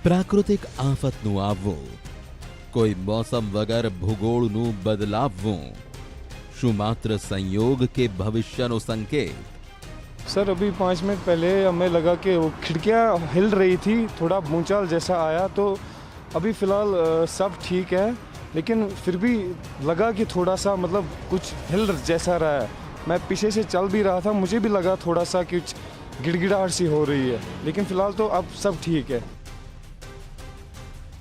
પ્રાકૃતિક આફતનું આવવું, કોઈ મોસમ વગર ભૂગોળનું બદલાવવું, શું માત્ર સંયોગ કે ભવિષ્યનો સંકેત? सर अभी 5 मिनट पहले हमें लगा कि वो खिड़कियाँ हिल रही थी, थोड़ा भूचाल जैसा आया। तो अभी फ़िलहाल सब ठीक है, लेकिन फिर भी लगा कि थोड़ा सा मतलब कुछ हिल जैसा रहा है। मैं पीछे से चल भी रहा था, मुझे भी लगा थोड़ा सा कुछ गिड़गिड़ाहट सी हो रही है, लेकिन फ़िलहाल तो अब सब ठीक है।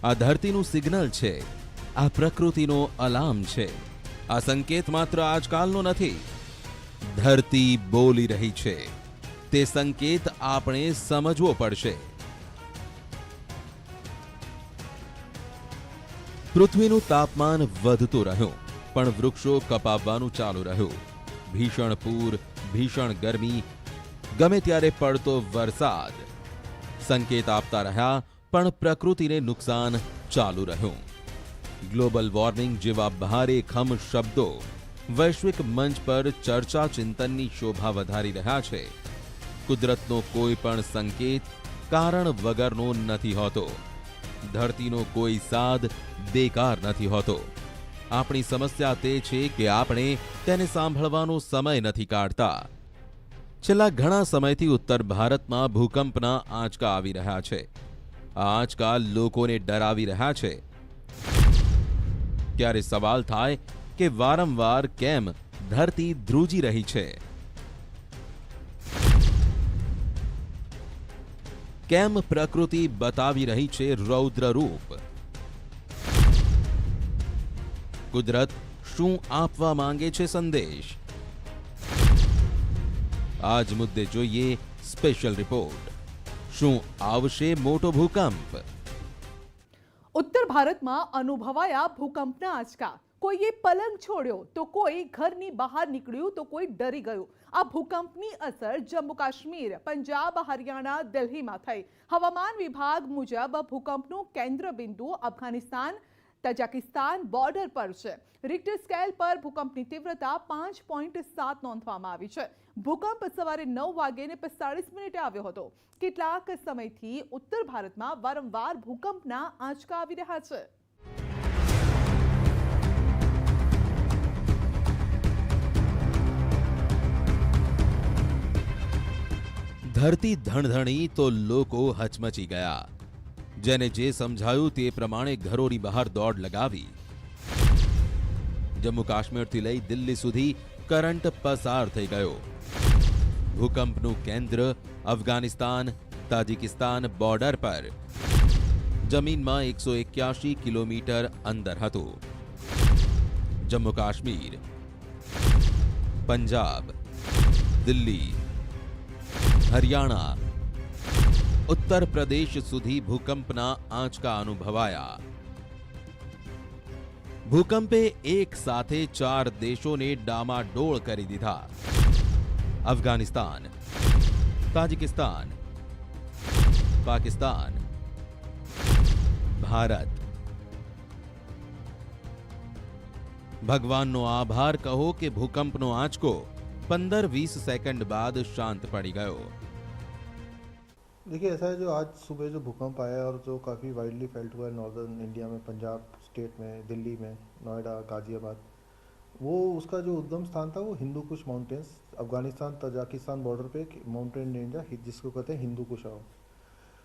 આ ધરતીનું સિગ્નલ છે, આ પ્રકૃતિનો અલાર્મ છે। આ સંકેત માત્ર આજકાલનો નથી, ધરતી બોલી રહી છે। તે સંકેત આપણે સમજવો પડશે। પૃથ્વીનું તાપમાન વધતું રહ્યું, પણ વૃક્ષો કપાવવાનું ચાલુ રહ્યું। ભીષણ પૂર, ભીષણ ગરમી, ગમે ત્યારે પડતો વરસાદ સંકેત આપતા રહ્યા, પણ પ્રકૃતિને નુકસાન ચાલુ રહ્યું। ગ્લોબલ વોર્મિંગ જેવા ભારેખમ શબ્દો વૈશ્વિક મંચ પર ચર્ચા ચિંતનની શોભા વધારી રહ્યા છે। કુદરતનો કોઈ પણ સંકેત કારણ વગરનો નથી હોતો। ધરતીનો કોઈ સાદ બેકાર નથી હોતો। આપણી સમસ્યા તે છે કે આપણે તેને સાંભળવાનો સમય નથી કાઢતા। છેલ્લા ઘણા સમયથી ઉત્તર ભારતમાં ભૂકંપના આંચકા આવી રહ્યા છે। આ આંચકા લોકોને ડરાવી રહ્યા છે। ત્યારે સવાલ થાય કે વારંવાર કેમ ધરતી ધ્રુજી રહી છે? કેમ પ્રકૃતિ બતાવી રહી છે રૌદ્ર રૂપ? કુદરત શું આપવા માંગે છે સંદેશ? આજ મુદ્દે જોઈએ સ્પેશિયલ રિપોર્ટ। શું આવશે મોટો ભૂકંપ? ઉત્તર ભારતમાં અનુભવાયા ભૂકંપના આંચકા। કોઈએ પલંગ છોડ્યો તો કોઈ ઘરની બહાર નીકળ્યું તો કોઈ ડરી ગયું। આ ભૂકંપની અસર જમ્મુ કાશ્મીર, પંજાબ, હરિયાણા, દિલ્હીમાં થઈ। હવામાન વિભાગ મુજબ ભૂકંપનું કેન્દ્ર બિંદુ અફઘાનિસ્તાન તજાકિસ્તાન બોર્ડર પર છે। રિક્ટર સ્કેલ પર ભૂકંપની તીવ્રતા 5.7 નોંધવામાં આવી છે। ભૂકંપ સવારે 9:45 આવ્યો હતો। કેટલાક સમયથી ઉત્તર ભારતમાં વારંવાર ભૂકંપના આંચકા આવી રહ્યા છે। ધરતી ધણધણી તો લોકો હચમચી ગયા। જેને જે સમજાયું તે પ્રમાણે ઘરોની બહાર દોડ લગાવી। જમ્મુ કાશ્મીરથી લઈ દિલ્હી સુધી કરંટ પસાર થઈ ગયો। ભૂકંપનું કેન્દ્ર અફઘાનિસ્તાન તાજિકિસ્તાન બોર્ડર પર જમીનમાં 181 કિલોમીટર અંદર હતું। જમ્મુ કાશ્મીર, પંજાબ, દિલ્હી, હરિયાણા, ઉત્તર પ્રદેશ સુધી ભૂકંપના આંચકા અનુભવાયા। ભૂકંપે એક સાથે 4 દેશોને ડામાડોળ કરી દીધા। અફઘાનિસ્તાન, તાજિકિસ્તાન, પાકિસ્તાન, ભારત। ભગવાનનો આભાર કહો કે ભૂકંપનો આંચકો 15-20 सेकंड बाद शांत पड़ी गयो। देखिए ऐसा है, जो आज सुबह जो भूकंप आया और जो काफ़ी वाइडली फेल्ट हुआ है नॉर्दर्न इंडिया में, पंजाब स्टेट में, दिल्ली में, नोएडा, गाजियाबाद, वो उसका जो उद्गम स्थान था वो Hindu Kush mountains, Afghanistan Tajikistan border पे एक माउंटेन रेंज है जिसको कहते हैं हिंदू कुश।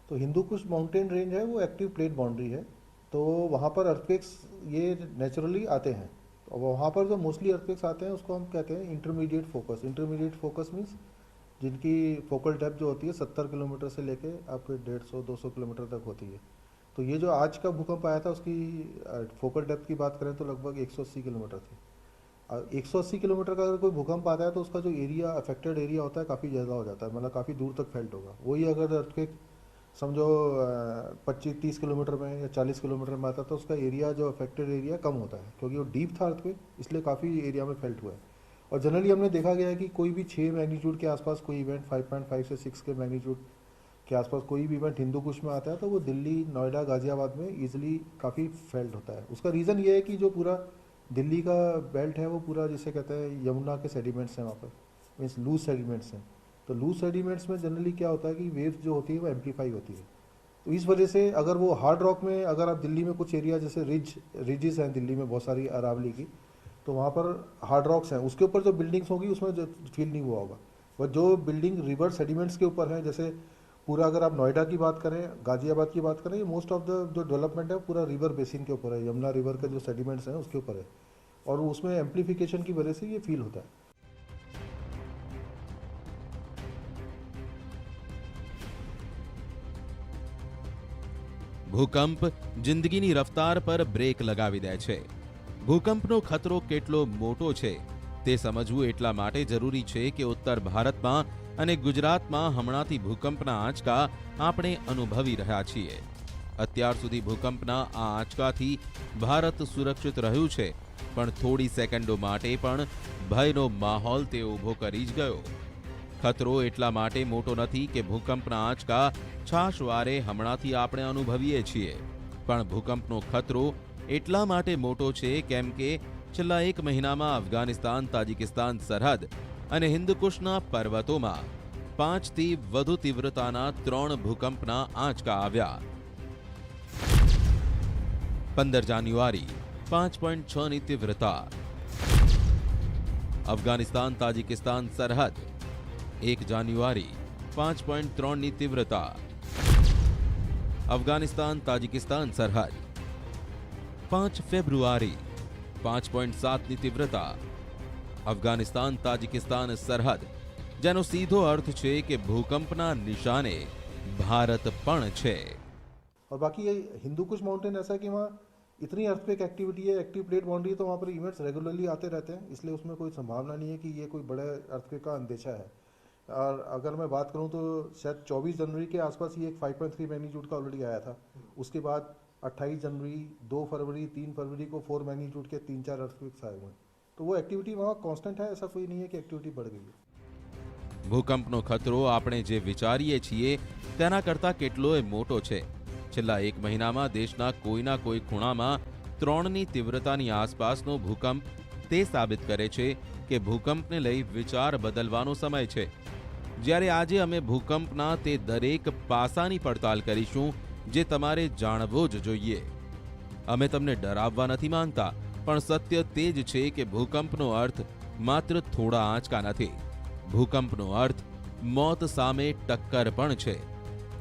तो हिंदू कुश माउंटेन रेंज है वो एक्टिव प्लेट बाउंड्री है। तो वहाँ पर अर्थक्वेक्स ये नेचुरली आते हैं। और वहाँ पर जो मोस्टली अर्थक्वेक्स आते हैं उसको हम कहते हैं intermediate focus. Intermediate focus means जिनकी फोकल डेप्थ जो होती है 70 किलोमीटर से लेके आपके 150-200 किलोमीटर तक होती है। तो ये जो आज का भूकंप आया था उसकी फोकल डेप्थ की बात करें तो लगभग 180 किलोमीटर थी। 180 किलोमीटर का अगर कोई भूकंप आता है तो उसका जो एरिया अफेक्टेड एरिया होता है काफ़ी ज़्यादा हो जाता है, मतलब काफ़ी दूर तक फेल्ट होगा। वही अगर अर्थक्वेक समझो 25-30 किलोमीटर में या 40 किलोमीटर में आता है तो उसका एरिया जो अफेक्टेड एरिया कम होता है, क्योंकि वो डीप था अर्थक्वेक, इसलिए काफ़ी एरिया में फेल्ट हुआ है। और जनरली हमने देखा गया है कि कोई भी 6 मैग्नीट्यूड के आसपास कोई इवेंट 5.5 से 6 के मैग्नीट्यूड के आसपास कोई भी इवेंट हिंदू कुश में आता है तो वो दिल्ली, नोएडा, गाजियाबाद में ईजिली काफ़ी फेल्ट होता है। उसका रीज़न ये है कि जो पूरा दिल्ली का बेल्ट है वो पूरा जिसे कहते हैं यमुना के सेडिमेंट्स हैं वहाँ पर, मीन्स लूज सेडिमेंट्स हैं। तो लूज सेडिमेंट्स में जनरली क्या होता है कि वेव्स जो होती है वो एम्पलीफाई होती है। तो इस वजह से अगर वो हार्ड रॉक में, अगर आप दिल्ली में कुछ एरिया जैसे रिजेस हैं दिल्ली में बहुत सारी अरावली की, तो वहाँ पर हार्ड रॉक्स हैं, उसके ऊपर जो बिल्डिंग्स होगी उसमें जो फील नहीं हुआ होगा। बट जो बिल्डिंग रिवर सेडिमेंट्स के ऊपर है, जैसे पूरा अगर आप नोएडा की बात करें, गाजियाबाद की बात करें, ये मोस्ट ऑफ द जो डेवलपमेंट है पूरा रिवर बेसिन के ऊपर है, यमुना रिवर के जो सेडिमेंट्स हैं उसके ऊपर है, और उसमें एम्प्लीफिकेशन की वजह से ये फील होता है। ભૂકંપ જિંદગીની રફતાર પર બ્રેક લગાવી દે છે. ભૂકંપનો ખતરો કેટલો મોટો છે તે સમજવું એટલા માટે જરૂરી છે કે ઉત્તર ભારતમાં અને ગુજરાતમાં હમણાંથી ભૂકંપના આંચકા આપણે અનુભવી રહ્યા છીએ. અત્યાર સુધી ભૂકંપના આ આંચકાથી ભારત સુરક્ષિત રહ્યું છે, પણ થોડી સેકન્ડો માટે પણ ભયનો માહોલ તે ઊભો કરી જ ગયો. ખતરો એટલા માટે મોટો નથી કે ભૂકંપના આંચકા છાશવારે હમણાંથી આપણે અનુભવીએ છીએ, પણ ભૂકંપનો ખતરો એટલા માટે મોટો છે કેમ કે છેલ્લા 1 મહિનામાં અફઘાનિસ્તાન તાજિકિસ્તાન સરહદ અને હિન્દુકુશના પર્વતોમાં 5થી વધુ તીવ્રતાના 3 ભૂકંપના આંચકા આવ્યા. 15 જાન્યુઆરી 5.6ની તીવ્રતા. અફઘાનિસ્તાન તાજિકિસ્તાન સરહદ 1 જાન્યુઆરી 5.3ની તીવ્રતા. અફઘાનિસ્તાન તાજિકિસ્તાન સરહદ 5 ફેબ્રુઆરી 5.7ની તીવ્રતા. અફઘાનિસ્તાન તાજિકિસ્તાન સરહદ, જેનો સીધો અર્થ છે કે ભૂકંપના નિશાને ભારત પણ છે. और बाकी ये हिंदू कुश माउंटेन ऐसा है कि वहाँ इतनी अर्थक्वेक एक्टिविटी है, एक्टिव प्लेट बाउंड्री है, तो वहाँ पर इवेंट्स रेगुलरली आते रहते हैं, इसलिए उसमें कोई संभावना नहीं है कि ये कोई बड़ा अर्थक्वेक का अंदेशा है. और अगर मैं बात करूँ तो शायद 24 जनवरी के आसपास ही एक 5.3 मैग्नीट्यूड का ऑलरेडी आया था. उसके बाद 28 जनवरी, 2 फरवरी, 3 फरवरी को 4 मैग्नीट्यूड के 3-4 अर्थक्वेक्स आए हुए हैं. तो वो एक्टिविटी वहाँ कांस्टेंट है, ऐसा कोई नहीं है कि एक्टिविटी बढ़ गई है. ભૂકંપનો ખતરો આપણે જે વિચારીએ છીએ તેના કરતાં કેટલોય મોટો છે. છેલ્લા 1 મહિનામાં દેશના કોઈના કોઈ ખૂણામાં 3ની તીવ્રતાની આસપાસનો ભૂકંપ તે સાબિત કરે છે કે ભૂકંપને લઈ વિચાર બદલવાનો સમય છે. જ્યારે આજે અમે ભૂકંપના તે દરેક પાસાની પડતાલ કરીશું જે તમારે જાણવો જ જોઈએ. અમે તમને ડરાવવા નથી માંગતા, પણ સત્ય તે જ છે કે ભૂકંપનો અર્થ માત્ર થોડા આંચકા નથી. ભૂકંપનો અર્થ મોત સામે ટક્કર પણ છે.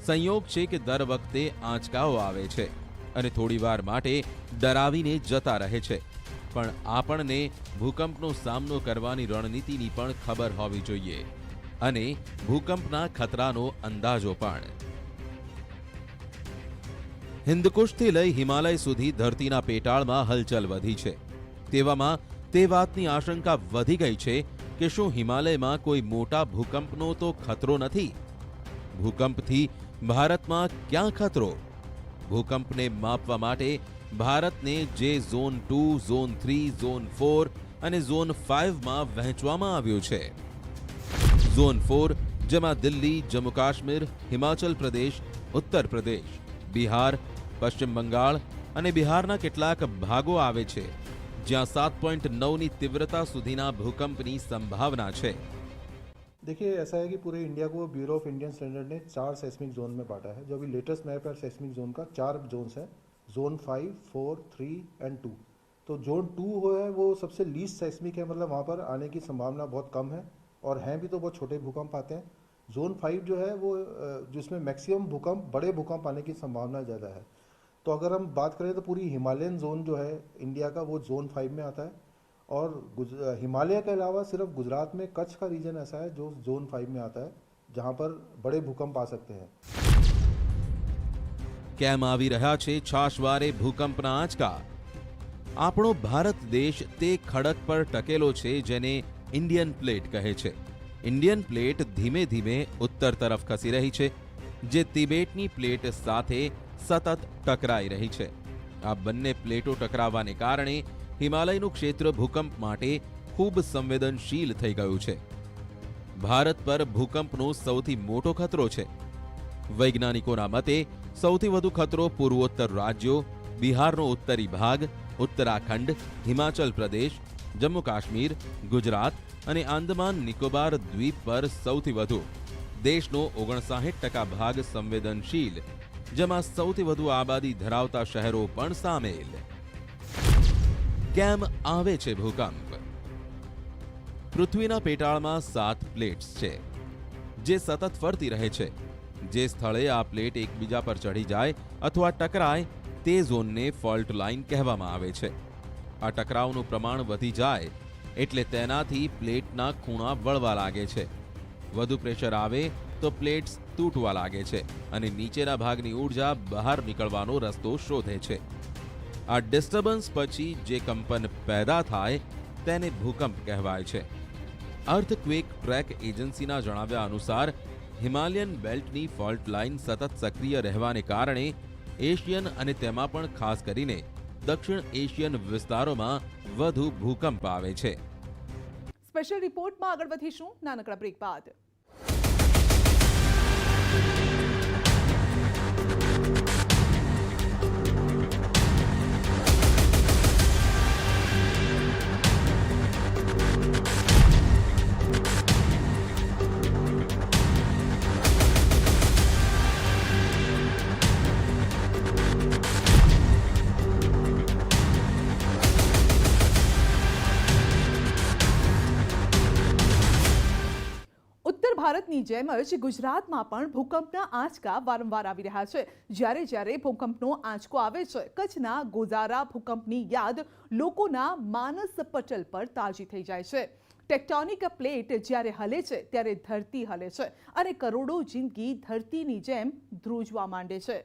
સંયોગ છે કે દર વખતે આંચકાઓ આવે છે અને થોડીવાર માટે ડરાવીને જતા રહે છે, પણ આપણને ભૂકંપનો સામનો કરવાની રણનીતિની પણ ખબર હોવી જોઈએ અને ભૂકંપના ખતરાનો અંદાજો પણ. હિન્દકુશથી લઈ હિમાલય સુધી ધરતીના પેટાળમાં હલચલ વધી છે. તેવામાં તે વાતની આશંકા વધી ગઈ છે કે શું હિમાલયમાં કોઈ મોટા ભૂકંપનો તો ખતરો નથી? ભૂકંપથી ભારતમાં ક્યાં ખતરો? ભૂકંપને માપવા માટે ભારતને જે ઝોન 2, ઝોન 3, ઝોન 4 અને ઝોન 5માં વહેંચવામાં આવ્યું છે. ઝોન 4 જેમાં દિલ્હી, જમ્મુ કાશ્મીર, હિમાચલ પ્રદેશ, ઉત્તર પ્રદેશ, બિહાર, પશ્ચિમ બંગાળ અને બિહારના કેટલાક ભાગો આવે છે, જ્યાં 7.9ની तीव्रता સુધીના ભૂકંપની સંભાવના છે. देखिए, ऐसा है कि पूरे इंडिया को ब्यूरो ऑफ इंडियन स्टैंडर्ड ने 4 सेस्मिक जोन में बांटा है. जो अभी लेटेस्ट मैप है सेस्मिक जोन का, 4 जोन्स हैं, जोन 5, 4, 3 एंड 2. तो जोन 2 है वो सबसे लीस्ट सेस्मिक है, मतलब वहाँ पर आने की संभावना बहुत कम है, और हैं भी तो बहुत छोटे भूकंप आते हैं. जोन 5 जो है वो जिसमें मैक्सिमम भूकंप, बड़े भूकंप आने की संभावना ज़्यादा है. तो अगर हम बात करें तो पूरी हिमालयन जोन जो है इंडिया का वो जोन 5 में आता है, और हिमालय के अलावा सिर्फ गुजरात में कच्छ का रीजन ऐसा है जो जोन 5 में आता है, जहां पर बड़े भूकंप आ सकते हैं. કેમ આવી રહ્યા છે છાશવારે ભૂકંપના આંચકા? આપણો ભારત દેશ તે ખડક પર ટકેલો છે જેને ઇન્ડિયન પ્લેટ કહે છે. ઇન્ડિયન પ્લેટ ધીમે ધીમે ઉત્તર તરફ ખસી રહી છે, જે તિબેટની પ્લેટ સાથે સતત ટકરાઈ રહી છે. આ બંને પ્લેટો ટકરાવાને કારણે હિમાલયનું ક્ષેત્ર ભૂકંપ માટે ખૂબ સંવેદનશીલ થઈ ગયું છે. ભારત પર ભૂકંપનો સૌથી મોટો ખતરો છે. વૈજ્ઞાનિકોના મતે સૌથી વધુ ખતરો પૂર્વોત્તર રાજ્યો, બિહારનો ઉત્તરી ભાગ, ઉત્તરાખંડ, હિમાચલ પ્રદેશ, જમ્મુ કાશ્મીર, ગુજરાત અને આંદમાન નિકોબાર દ્વીપ પર સૌથી વધુ. દેશનો 59% ભાગ સંવેદનશીલ જેમાં સૌથી વધુ આબાદી ધરાવતા શહેરો પણ સામેલ. કેમ આવે છે ભૂકંપ? પૃથ્વીના પેટાળમાં 7 પ્લેટ્સ છે જે સતત ફરતી રહે છે. જે સ્થળે આ પ્લેટ એકબીજા પર ચઢી જાય અથવા ટકરાય તે ઝોનને ફોલ્ટ લાઇન કહેવામાં આવે છે. આ ટકરાવનું પ્રમાણ વધી જાય એટલે તેનાથી પ્લેટના ખૂણા વળવા લાગે છે. વધુ પ્રેશર આવે તો પ્લેટ્સ તૂટવા લાગે છે અને નીચેના ભાગની ઊર્જા બહાર નીકળવાનો રસ્તો શોધે છે. આ ડિસ્ટર્બન્સ પછી જે કંપન પેદા થાય તેને ભૂકંપ કહેવાય છે. અર્થક્વેક ટ્રેક એજન્સીના જણાવ્યા અનુસાર હિમાલયન બેલ્ટની ફોલ્ટ લાઇન સતત સક્રિય રહેવાને કારણે એશિયન અને તેમાં પણ ખાસ કરીને દક્ષિણ એશિયન વિસ્તારોમાં વધુ ભૂકંપ આવે છે. સ્પેશિયલ રિપોર્ટમાં આગળ વધીશું નાનકડા બ્રેક બાદ. ભારતની જેમ જ ગુજરાતમાં પણ ભૂકંપના આંચકા વારંવાર આવી રહ્યા છે. જ્યારે ભૂકંપનો આંચકો આવે છે, કચ્છના ગોઝારા ભૂકંપની યાદ લોકોના માનસ પટલ પર તાજી થઈ જાય છે. ટેક્ટોનિક પ્લેટ જ્યારે હલે છે ત્યારે ધરતી હલે છે અને કરોડો જિંદગી ધરતીની જેમ ધ્રુજવા માંડે છે.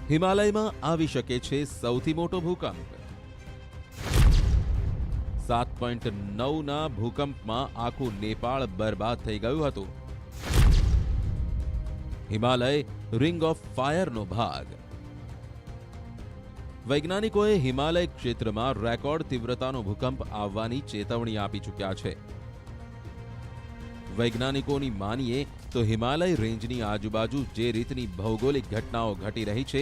હિમાલયમાં આવી શકે છે સૌથી મોટો ભૂકંપ. 7.9ના ભૂકંપમાં આખું નેપાળ બરબાદ થઈ ગયું હતું. હિમાલય રિંગ ઓફ ફાયરનો ભાગ. વૈજ્ઞાનિકોએ હિમાલય ક્ષેત્રમાં રેકોર્ડ તીવ્રતાનો ભૂકંપ આવવાની ચેતવણી આપી ચૂક્યા છે. વૈજ્ઞાનિકોની માનીએ તો હિમાલય રેન્જની આજુબાજુ જે રીતની ભૌગોલિક ઘટનાઓ ઘટી રહી છે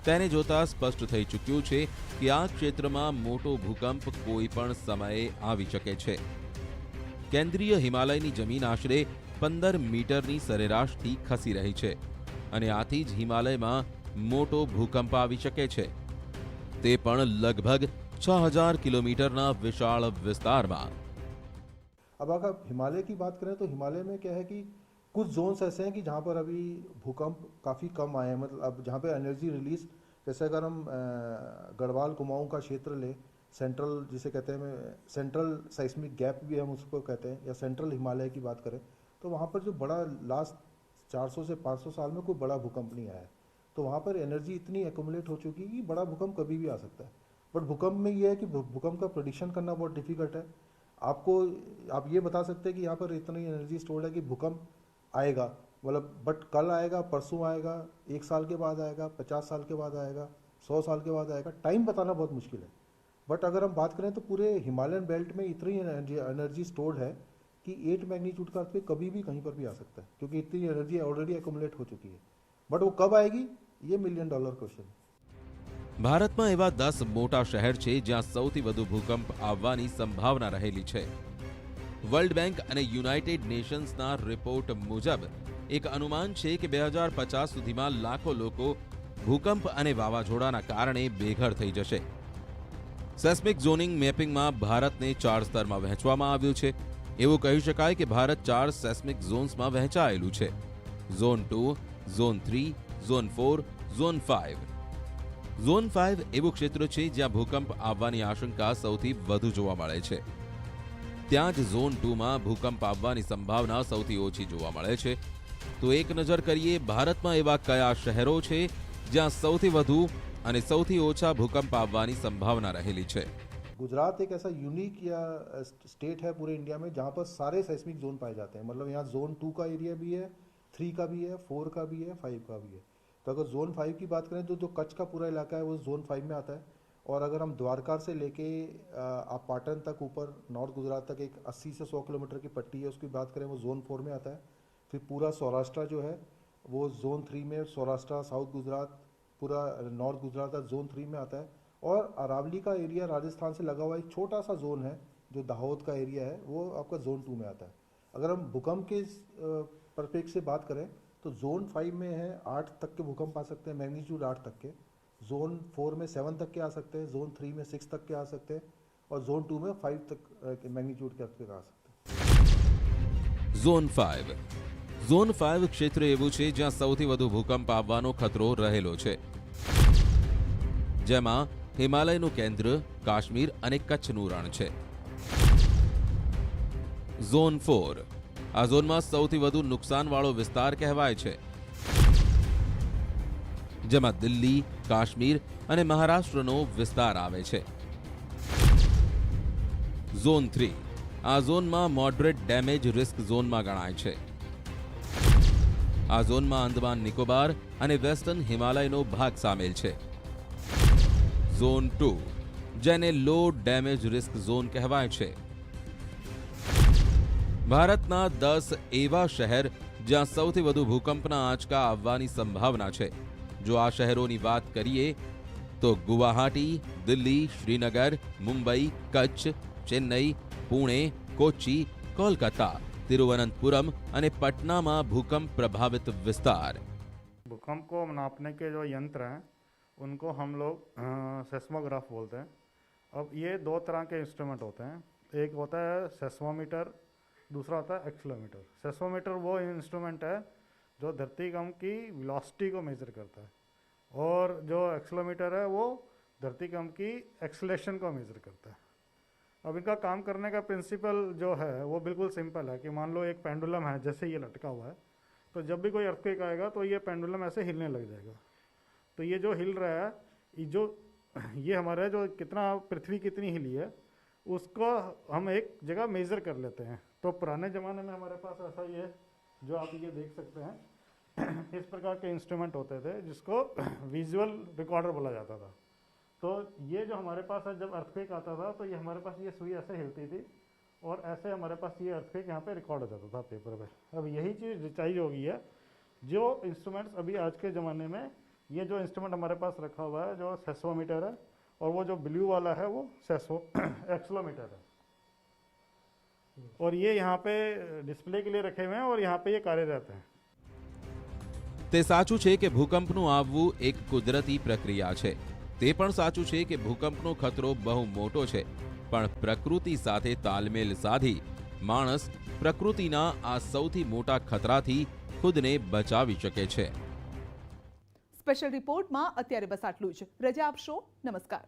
તેને જોતા સ્પષ્ટ થઈ ચૂક્યું છે કે આ ક્ષેત્રમાં મોટો ભૂકંપ કોઈ પણ સમયે આવી શકે છે. કેન્દ્રીય હિમાલયની જમીન આશરે 15 મીટરની સરેરાશથી ખસી રહી છે અને આથી જ હિમાલયમાં મોટો ભૂકંપ આવી શકે છે. તે પણ લગભગ 6000 किलोमीटरના વિશાળ વિસ્તારમાં. अब अगर हिमालय की बात करें तो हिमालय में क्या है कि कुछ जोन्स ऐसे हैं कि जहाँ पर अभी भूकंप काफ़ी कम आए हैं. मतलब अब जहाँ पे एनर्जी रिलीज, जैसे अगर हम गढ़वाल कुमाऊं का क्षेत्र ले, सेंट्रल जिसे कहते हैं सेंट्रल साइस्मिक गैप भी हम उसको कहते हैं, या सेंट्रल हिमालय की बात करें तो वहाँ पर जो बड़ा लास्ट 400 से 500 साल में कोई बड़ा भूकंप नहीं आया है. तो वहाँ पर एनर्जी इतनी एक्यूमुलेट हो चुकी है कि बड़ा भूकंप कभी भी आ सकता है. बट भूकंप में ये है कि भूकंप का प्रेडिक्शन करना बहुत डिफिकल्ट है. आप ये बता सकते हैं कि यहाँ पर इतनी एनर्जी स्टोर्ड है कि भूकंप आएगा, मतलब बट कल आएगा, परसों आएगा, 1 साल के बाद आएगा, 50 साल के बाद आएगा, 100 साल के बाद आएगा, टाइम बताना बहुत मुश्किल है. बट अगर हम बात करें तो पूरे हिमालयन बेल्ट में इतनी एनर्जी स्टोर्ड है कि 8 मैग्नीट्यूड का अर्थक्वेक कभी भी कहीं पर भी आ सकता है, क्योंकि इतनी एनर्जी ऑलरेडी एक्यूमुलेट हो चुकी है. बट वो कब आएगी, ये $1 मिलियन क्वेश्चन है. ભારતમાં એવા 10 મોટા શહેર છે જ્યાં સૌથી વધુ ભૂકંપ આવવાની સંભાવના રહેલી છે. વર્લ્ડ બેંક અને યુનાઇટેડ નેશન્સના રિપોર્ટ મુજબ એક અનુમાન છે કે 2050 સુધીમાં લાખો લોકો ભૂકંપ અને વાવાઝોડાના કારણે બેઘર થઈ જશે. સેસ્મિક ઝોનિંગ મેપિંગમાં ભારતને 4 સ્તરમાં વહેંચવામાં આવ્યું છે. એવું કહી શકાય કે ભારત 4 સેસ્મિક ઝોન્સમાં વહેંચાયેલું છે: zone 2, zone 3, zone 4, zone 5. Zone 5 એવું ક્ષેત્ર છે જ્યાં ભૂકંપ આવવાની આશંકા સૌથી વધુ જોવા મળે છે. ત્યાં જ ઝોન 2માં ભૂકંપ આવવાની સંભાવના સૌથી ઓછી જોવા મળે છે. તો એક નજર કરીએ ભારતમાં એવા કયા શહેરો છે જ્યાં સૌથી વધુ અને સૌથી ઓછા ભૂકંપ આવવાની સંભાવના રહેલી છે. गुजरात एक ऐसा यूनिक या स्टेट है पूरे इंडिया में जहाँ पर सारे सेस्मिक जोन पाए जाते हैं. मतलब यहाँ जोन 2 का एरिया भी है, 3 का भी है, 4 का भी है, 5 का भी है. तो अगर जोन 5 की बात करें तो जो कच्छ का पूरा इलाका है वो जोन 5 में आता है. और अगर हम द्वारका से लेके आप पाटन तक ऊपर नॉर्थ गुजरात तक एक 80 से 100 किलोमीटर की पट्टी है, उसकी बात करें वो जोन 4 में आता है. फिर पूरा सौराष्ट्र जो है वो जोन 3 में, सौराष्ट्र, साउथ गुजरात, पूरा नॉर्थ गुजरात जोन 3 में आता है. और अरावली का एरिया राजस्थान से लगा हुआ एक छोटा सा जोन है जो दाहोद का एरिया है, वो आपका जोन 2 में आता है। अगर हम भूकंप के परिप्रेक्ष्य से बात करें तो जोन 5 में है 8 तक के भूकंप आ सकते हैं, मैग्नीट्यूड 8 तक के। जोन 4 में 7 तक के आ सकते हैं, जोन 3 में 6 तक के आ सकते हैं, और जोन 2 में 5 तक मैग्नीट्यूड के तक आ सकते हैं। ઝોન 5 ક્ષેત્ર એવું છે જ્યાં સૌથી વધુ ભૂકંપ આવવાનો ખતરો રહેલો છે, જેમાં હિમાલયનું કેન્દ્ર, કાશ્મીર અને કચ્છનું રણ છે। ઝોન 4 આ ઝોનમાં સૌથી વધુ નુકસાનવાળો વિસ્તાર કહેવાય છે, જેમાં દિલ્હી, કાશ્મીર અને મહારાષ્ટ્રનો વિસ્તાર આવે છે। ઝોન 3 આ ઝોનમાં મોડરેટ ડેમેજ રિસ્ક ઝોનમાં ગણાય છે। આ ઝોનમાં અંદમાન નિકોબાર અને વેસ્ટર્ન હિમાલયનો ભાગ સામેલ છે। ઝોન 2 જેને લો ડેમેજ રિસ્ક ઝોન કહેવાય છે। ભારતના 10 એવા શહેર જ્યાં સૌથી વધુ ભૂકંપના આંચકા આવવાની સંભાવના છે। જો આ શહેરોની વાત કરીએ તો ગુવાહાટી, દિલ્હી, શ્રીનગર, મુંબઈ, કચ્છ, ચેન્નઈ, પુણે, કોચી, કોલકાતા, तिरुवनंतपुरम અને पटनाમાં भूकंप प्रभावित विस्तार। भूकंप को नापने के जो यंत्र हैं उनको हम लोग सेस्मोग्राफ बोलते हैं। अब ये दो तरह के इंस्ट्रूमेंट होते हैं, एक होता है सेस्मोमीटर, दूसरा होता है एक्सेलेरोमीटर। सेस्मोमीटर वो इंस्ट्रूमेंट है जो धरतीकंप की वेलोसिटी को मेजर करता है, और जो एक्सेलेरोमीटर है वो धरतीकंप की एक्सेलेरेशन को मेजर करता है। अब इनका काम करने का प्रिंसिपल जो है वो बिल्कुल सिंपल है कि मान लो एक पेंडुलम है, जैसे ये लटका हुआ है, तो जब भी कोई अर्थक्वेक आएगा तो ये पेंडुलम ऐसे हिलने लग जाएगा। तो ये जो हिल रहा है, ये हमारा जो कितना पृथ्वी कितनी हिली है उसको हम एक जगह मेज़र कर लेते हैं। तो पुराने ज़माने में हमारे पास ऐसा ये जो आप ये देख सकते हैं इस प्रकार के इंस्ट्रूमेंट होते थे जिसको विजुअल रिकॉर्डर बोला जाता था। तो ये जो हमारे पास है, जब अर्थक्वेक आता था तो ये हमारे पास ये सुई ऐसे हिलती थी और ऐसे हमारे पास ये अर्थक्वेक यहाँ पे रिकॉर्ड हो जाता था पेपर पे। अब यही चीज़ रिचाइज हो गई है। जो इंस्ट्रूमेंट्स अभी आज के ज़माने में, ये जो इंस्ट्रूमेंट हमारे पास रखा हुआ है जो सेस्मोमीटर है, और वो जो ब्लू वाला है वो एक्सेलेरोमीटर है, और ये यहाँ पे डिस्प्ले के लिए रखे हुए हैं और यहाँ पे ये कार्यरत हैं। તે સાચું છે કે ભૂકંપનું આવવું એક કુદરતી પ્રક્રિયા છે। તે પણ સાચું છે કે ભૂકંપનો ખતરો બહુ મોટો છે, પણ પ્રકૃતિ સાથે તાલમેલ સાધી માણસ પ્રકૃતિના આ સૌથી મોટા ખતરાથી ખુદને બચાવી શકે છે। સ્પેશિયલ રિપોર્ટમાં અત્યારે બસ આટલું જ। રજા આપશો, નમસ્કાર।